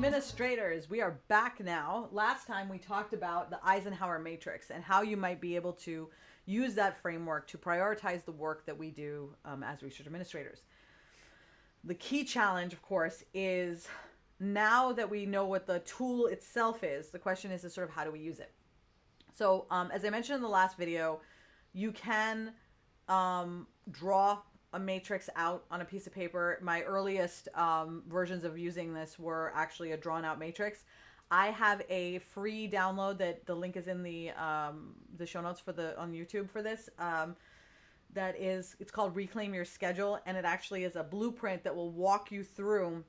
Administrators, we are back now. Last time we talked about the Eisenhower Matrix and how you might be able to use that framework to prioritize the work that we do as research administrators. The key challenge, of course, is now that we know what the tool itself is, the question is sort of how do we use it? So as I mentioned in the last video, you can draw a matrix out on a piece of paper. My earliest versions of using this were actually a drawn out matrix. I have a free download that the link is in the show notes for on YouTube for this. It's called Reclaim Your Schedule, and it actually is a blueprint that will walk you through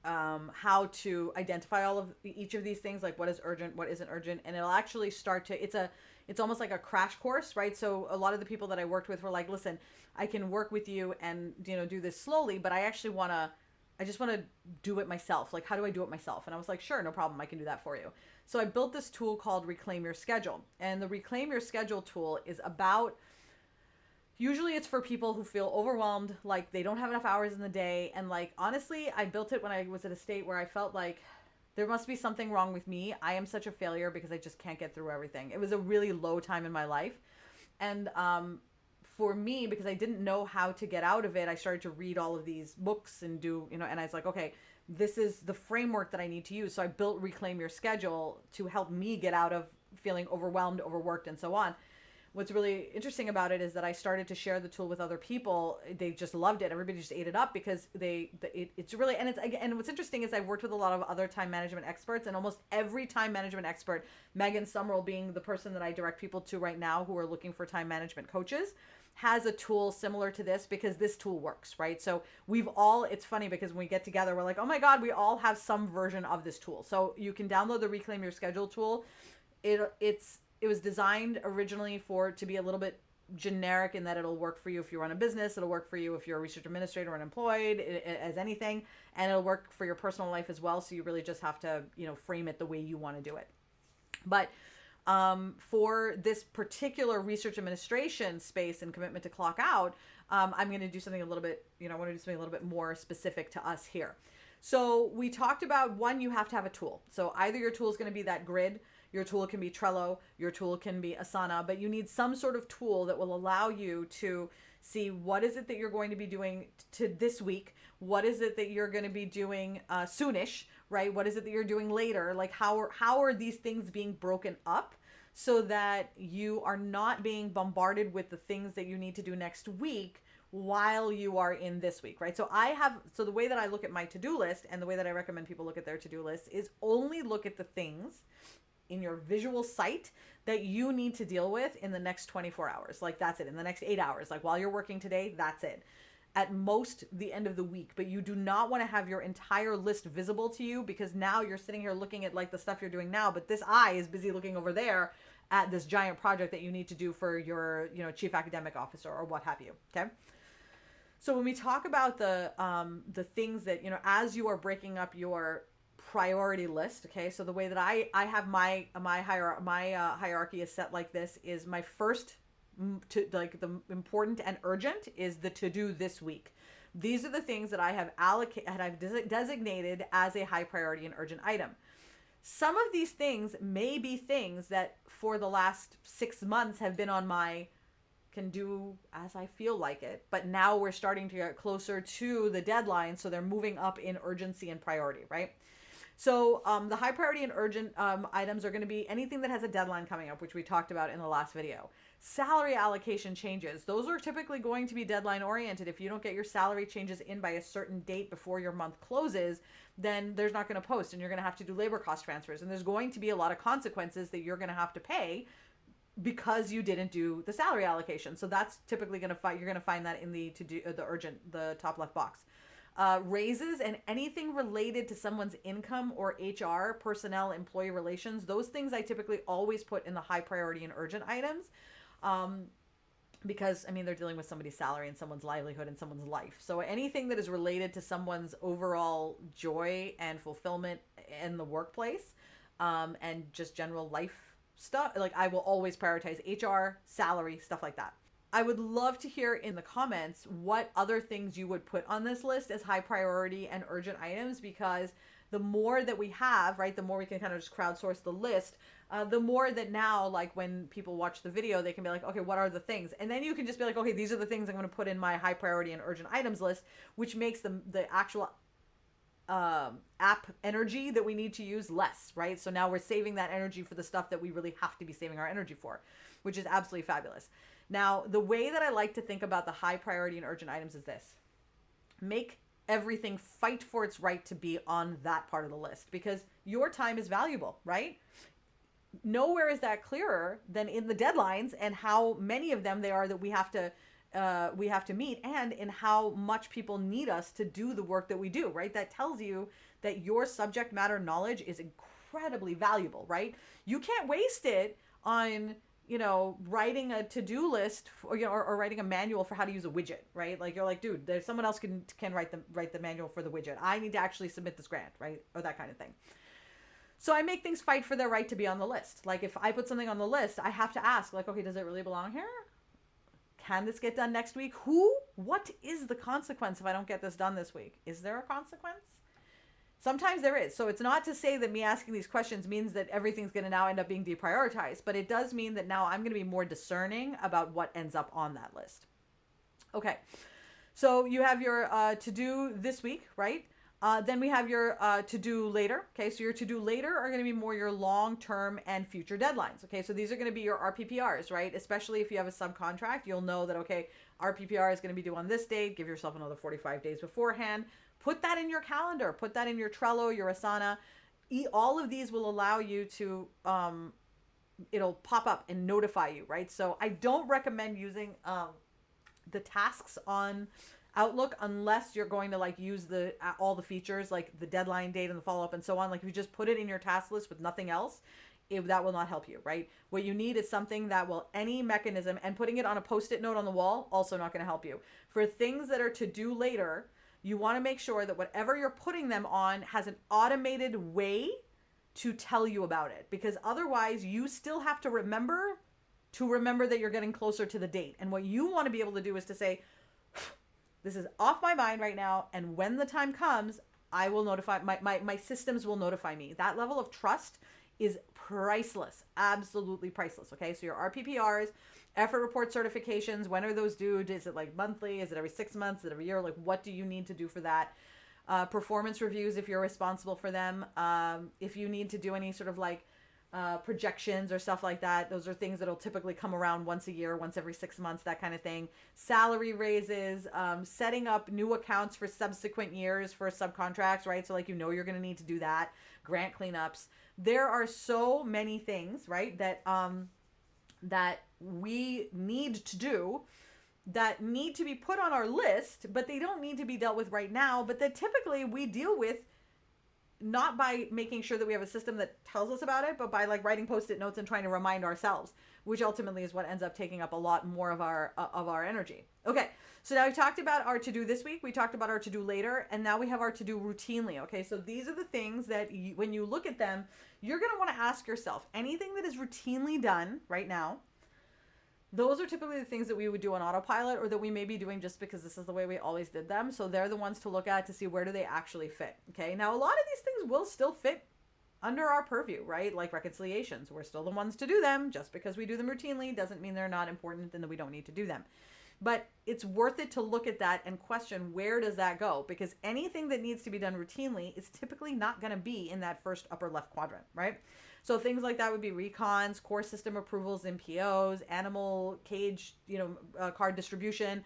how to identify each of these things, like what is urgent, what isn't urgent, and it'll actually start to, it's almost like a crash course, right? So a lot of the people that I worked with were like, listen, I can work with you and, do this slowly, but I just want to do it myself. Like, how do I do it myself? And I was like, sure, no problem. I can do that for you. So I built this tool called Reclaim Your Schedule. And the Reclaim Your Schedule tool is usually it's for people who feel overwhelmed, like they don't have enough hours in the day. And like, honestly, I built it when I was at a state where I felt like there must be something wrong with me. I am such a failure because I just can't get through everything. It was a really low time in my life. And for me, because I didn't know how to get out of it, I started to read all of these books and and I was like, okay, this is the framework that I need to use. So I built Reclaim Your Schedule to help me get out of feeling overwhelmed, overworked, and so on. What's really interesting about it is that I started to share the tool with other people. They just loved it. Everybody just ate it up because it's really, and what's interesting is I've worked with a lot of other time management experts, and almost every time management expert, Megan Summerall being the person that I direct people to right now who are looking for time management coaches, has a tool similar to this because this tool works, right? So it's funny because when we get together, we're like, oh my God, we all have some version of this tool. So you can download the Reclaim Your Schedule tool. It was designed originally to be a little bit generic in that it'll work for you if you run a business, it'll work for you if you're a research administrator or unemployed, as anything, and it'll work for your personal life as well. So you really just have to, frame it the way you want to do it. But for this particular research administration space and commitment to clock out, I'm going to do something a little bit, I want to do something a little bit more specific to us here. So we talked about, one, you have to have a tool. So either your tool is going to be that grid, your tool can be Trello, your tool can be Asana, but you need some sort of tool that will allow you to see what is it that you're going to be doing to this week, what is it that you're going to be doing soonish, right? What is it that you're doing later? Like how are these things being broken up so that you are not being bombarded with the things that you need to do next week while you are in this week, right? So the way that I look at my to-do list and the way that I recommend people look at their to-do list is only look at the things in your visual sight that you need to deal with in the next 24 hours. Like that's it. In the next 8 hours, like while you're working today, that's it. At most the end of the week, but you do not want to have your entire list visible to you because now you're sitting here looking at like the stuff you're doing now, but this eye is busy looking over there at this giant project that you need to do for your, chief academic officer or what have you. Okay. So when we talk about the things that, as you are breaking up your priority list, okay, so the way that I have my hierarchy is set like this is my first the important and urgent is the to do this week. These are the things that I have designated as a high priority and urgent item. Some of these things may be things that for the last 6 months have been on my can do as I feel like it, but now we're starting to get closer to the deadline, so they're moving up in urgency and priority, right? So the high priority and urgent items are going to be anything that has a deadline coming up, which we talked about in the last video. Salary allocation changes. Those are typically going to be deadline oriented. If you don't get your salary changes in by a certain date before your month closes, then there's not going to post and you're going to have to do labor cost transfers. And there's going to be a lot of consequences that you're going to have to pay because you didn't do the salary allocation. So that's typically you're going to find that in the urgent, the top left box. Raises and anything related to someone's income or HR, personnel, employee relations, those things I typically always put in the high priority and urgent items. Because they're dealing with somebody's salary and someone's livelihood and someone's life. So anything that is related to someone's overall joy and fulfillment in the workplace, and just general life stuff, like I will always prioritize HR, salary, stuff like that. I would love to hear in the comments what other things you would put on this list as high priority and urgent items, because the more that we have, right, the more we can kind of just crowdsource the list, the more that now, like when people watch the video, they can be like, okay, what are the things? And then you can just be like, okay, these are the things I'm going to put in my high priority and urgent items list, which makes the actual app energy that we need to use less, right? So now we're saving that energy for the stuff that we really have to be saving our energy for, which is absolutely fabulous. Now, the way that I like to think about the high priority and urgent items is this: make everything fight for its right to be on that part of the list, because your time is valuable, right? Nowhere is that clearer than in the deadlines and how many of them they are that we have to meet, and in how much people need us to do the work that we do, right? That tells you that your subject matter knowledge is incredibly valuable, right? You can't waste it on, writing a to-do list or writing a manual for how to use a widget, right? Like, you're like, dude, there's someone else can write the manual for the widget. I need to actually submit this grant, right? Or that kind of thing. So I make things fight for their right to be on the list. Like, if I put something on the list, I have to ask, like, okay, does it really belong here? Can this get done next week? What is the consequence if I don't get this done this week? Is there a consequence? Sometimes there is. So it's not to say that me asking these questions means that everything's going to now end up being deprioritized, but it does mean that now I'm going to be more discerning about what ends up on that list. Okay. So you have your to-do this week, right? Then we have your to-do later. Okay, so your to-do later are going to be more your long-term and future deadlines. Okay, so these are going to be your RPPRs, right? Especially if you have a subcontract, you'll know that, okay, RPPR is going to be due on this date. Give yourself another 45 days beforehand. Put that in your calendar. Put that in your Trello, your Asana. All of these will allow you to, it'll pop up and notify you, right? So I don't recommend using the tasks on Outlook unless you're going to like use all the features like the deadline date and the follow-up and so on. Like, if you just put it in your task list with nothing else, that will not help you, right? What you need is something that will, any mechanism, and putting it on a Post-it note on the wall, also not going to help you. For things that are to do later, you want to make sure that whatever you're putting them on has an automated way to tell you about it, because otherwise you still have to remember that you're getting closer to the date. And what you want to be able to do is to say, this is off my mind right now, and when the time comes, I will notify, my systems will notify me. That level of trust is priceless, absolutely priceless. Okay, so your RPPRs, effort report certifications, when are those due? Is it like monthly? Is it every 6 months? Is it every year? Like, what do you need to do for that? Performance reviews, if you're responsible for them. If you need to do any sort of like projections or stuff like that, those are things that'll typically come around once a year, once every 6 months, that kind of thing. Salary raises, setting up new accounts for subsequent years for subcontracts, right? So like, you're going to need to do that. Grant cleanups. There are so many things, right, that that we need to do, that need to be put on our list, but they don't need to be dealt with right now, but that typically we deal with not by making sure that we have a system that tells us about it, but by like writing Post-it notes and trying to remind ourselves, which ultimately is what ends up taking up a lot more of our energy. Okay, so now we talked about our to-do this week, we talked about our to-do later, and now we have our to-do routinely. Okay, so these are the things that when you look at them, you're going to want to ask yourself, anything that is routinely done right now, those are typically the things that we would do on autopilot, or that we may be doing just because this is the way we always did them. So they're the ones to look at to see where do they actually fit. Okay. Now, a lot of these things will still fit under our purview, right? Like reconciliations. We're still the ones to do them. Just because we do them routinely doesn't mean they're not important and that we don't need to do them. But it's worth it to look at that and question, where does that go? Because anything that needs to be done routinely is typically not going to be in that first upper left quadrant, right? So things like that would be recons, core system approvals, MPOs, animal cage, card distribution,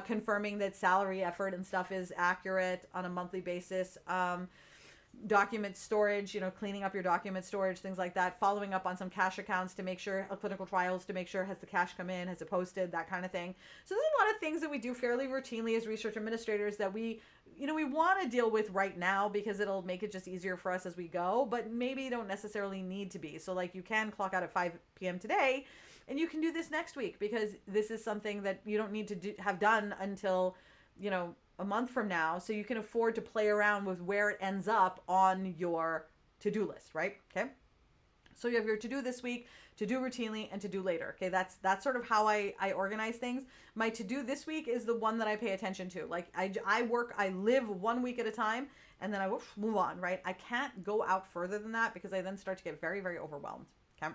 confirming that salary, effort, and stuff is accurate on a monthly basis. Document storage, cleaning up your document storage, things like that, following up on some cash accounts to make sure, clinical trials to make sure, has the cash come in, has it posted, that kind of thing. So there's a lot of things that we do fairly routinely as research administrators that we want to deal with right now because it'll make it just easier for us as we go, but maybe don't necessarily need to be. So like, you can clock out at 5 p.m. today and you can do this next week because this is something that you don't need to have done until, a month from now, so you can afford to play around with where it ends up on your to-do list, right? Okay. So you have your to-do this week, to-do routinely, and to-do later. Okay, that's sort of how I organize things. My to-do this week is the one that I pay attention to. Like I live 1 week at a time, and then I will move on, right? I can't go out further than that because I then start to get very, very overwhelmed. Okay.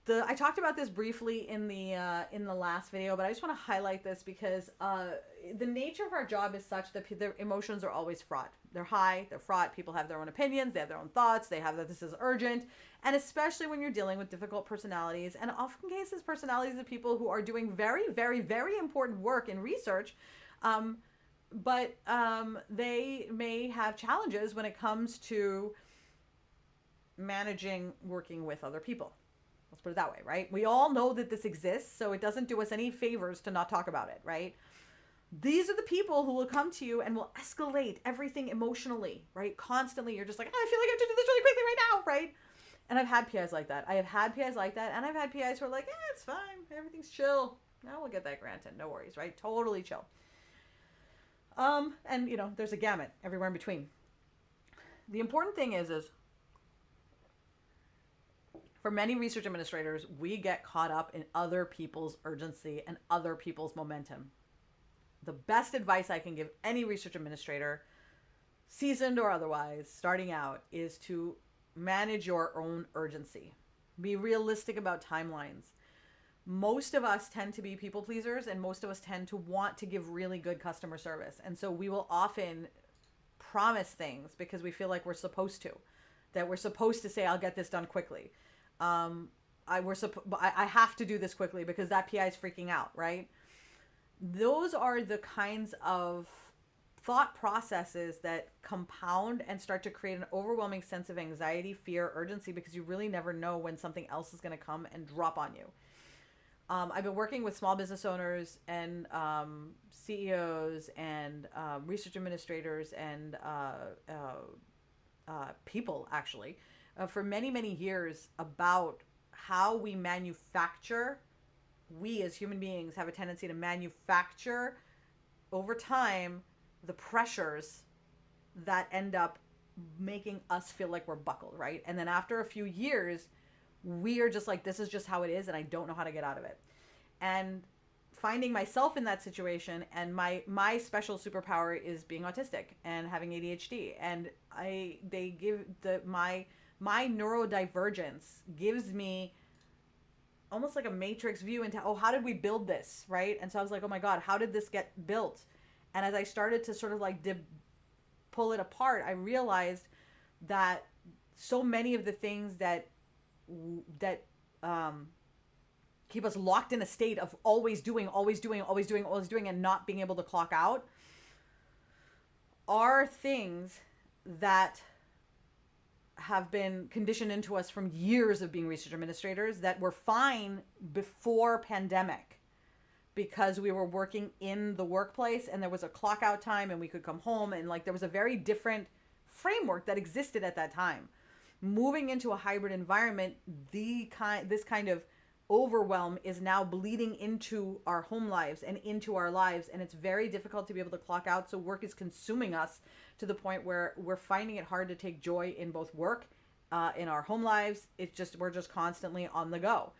I talked about this briefly in the last video, but I just want to highlight this because the nature of our job is such that the emotions are always fraught. They're high, they're fraught. People have their own opinions, they have their own thoughts, they have that this is urgent, and especially when you're dealing with difficult personalities, and often cases personalities of people who are doing very, very, very important work in research, but they may have challenges when it comes to managing working with other people. Let's put it that way, right? We all know that this exists, so it doesn't do us any favors to not talk about it, right? These are the people who will come to you and will escalate everything emotionally, right? Constantly. You're just like, oh, I feel like I have to do this really quickly right now, right? And I've had PIs like that. I have had PIs like that, and I've had PIs who are like, it's fine. Everything's chill. Now we'll get that granted. No worries, right? Totally chill. And, there's a gamut everywhere in between. The important thing is for many research administrators, we get caught up in other people's urgency and other people's momentum. The best advice I can give any research administrator, seasoned or otherwise, starting out, is to manage your own urgency. Be realistic about timelines. Most of us tend to be people pleasers, and most of us tend to want to give really good customer service. And so we will often promise things because we feel like we're supposed to, that we're supposed to say, I'll get this done quickly. I have to do this quickly because that PI is freaking out, right? Those are the kinds of thought processes that compound and start to create an overwhelming sense of anxiety, fear, urgency, because you really never know when something else is going to come and drop on you. I've been working with small business owners and CEOs and research administrators and people, actually, for many, many years about how we manufacture. We as human beings have a tendency to manufacture over time the pressures that end up making us feel like we're buckled, right? And then after a few years, we are just like, this is just how it is, and I don't know how to get out of it. And finding myself in that situation, and my special superpower is being autistic and having ADHD, and my neurodivergence gives me almost like a matrix view into, how did we build this, right? And so I was like, oh my God, how did this get built? And as I started to sort of like pull it apart, I realized that so many of the things that keep us locked in a state of always doing, and not being able to clock out are things that have been conditioned into us from years of being research administrators that were fine before pandemic because we were working in the workplace and there was a clock out time and we could come home, and like there was a very different framework that existed at that time. Moving into a hybrid environment, this kind of overwhelm is now bleeding into our home lives and into our lives, and it's very difficult to be able to clock out. So work is consuming us to the point where we're finding it hard to take joy in both work, in our home lives. We're just constantly on the go.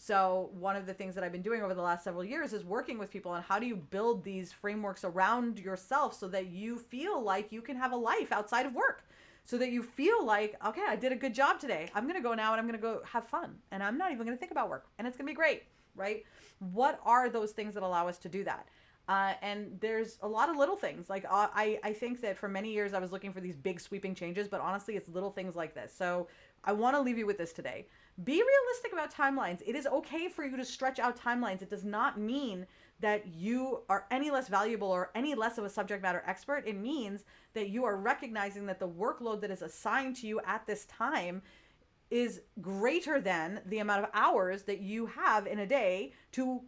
So one of the things that I've been doing over the last several years is working with people on how do you build these frameworks around yourself so that you feel like you can have a life outside of work. So that you feel like, okay, I did a good job today. I'm going to go now and I'm going to go have fun. And I'm not even going to think about work. And it's going to be great, right? What are those things that allow us to do that? And there's a lot of little things. Like I think that for many years I was looking for these big sweeping changes, but honestly, it's little things like this. So I want to leave you with this today. Be realistic about timelines. It is okay for you to stretch out timelines. It does not mean that you are any less valuable or any less of a subject matter expert. It means that you are recognizing that the workload that is assigned to you at this time is greater than the amount of hours that you have in a day to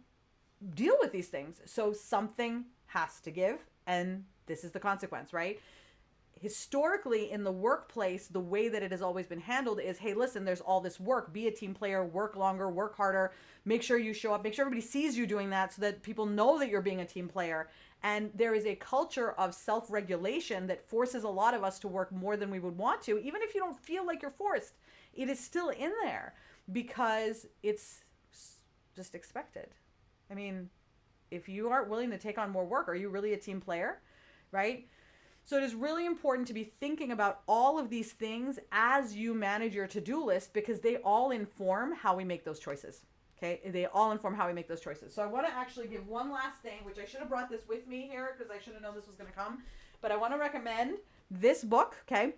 deal with these things. So something has to give, and this is the consequence, right? Historically, in the workplace, the way that it has always been handled is, hey, listen, there's all this work. Be a team player, work longer, work harder. Make sure you show up. Make sure everybody sees you doing that so that people know that you're being a team player. And there is a culture of self-regulation that forces a lot of us to work more than we would want to. Even if you don't feel like you're forced, it is still in there because it's just expected. I mean, if you aren't willing to take on more work, are you really a team player, right? So it is really important to be thinking about all of these things as you manage your to-do list, because they all inform how we make those choices. Okay, they all inform how we make those choices. So I want to actually give one last thing, which I should have brought this with me here because I should have known this was going to come. But I want to recommend this book, okay?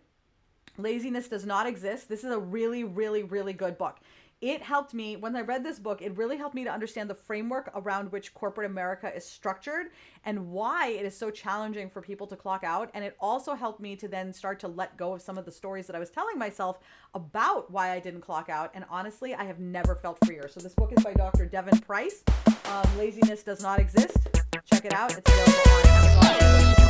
Laziness Does Not Exist. This is a really, really, really good book. It helped me, when I read this book, it really helped me to understand the framework around which corporate America is structured and why it is so challenging for people to clock out. And it also helped me to then start to let go of some of the stories that I was telling myself about why I didn't clock out. And honestly, I have never felt freer. So this book is by Dr. Devon Price. Laziness Does Not Exist. Check it out. It's available on Amazon.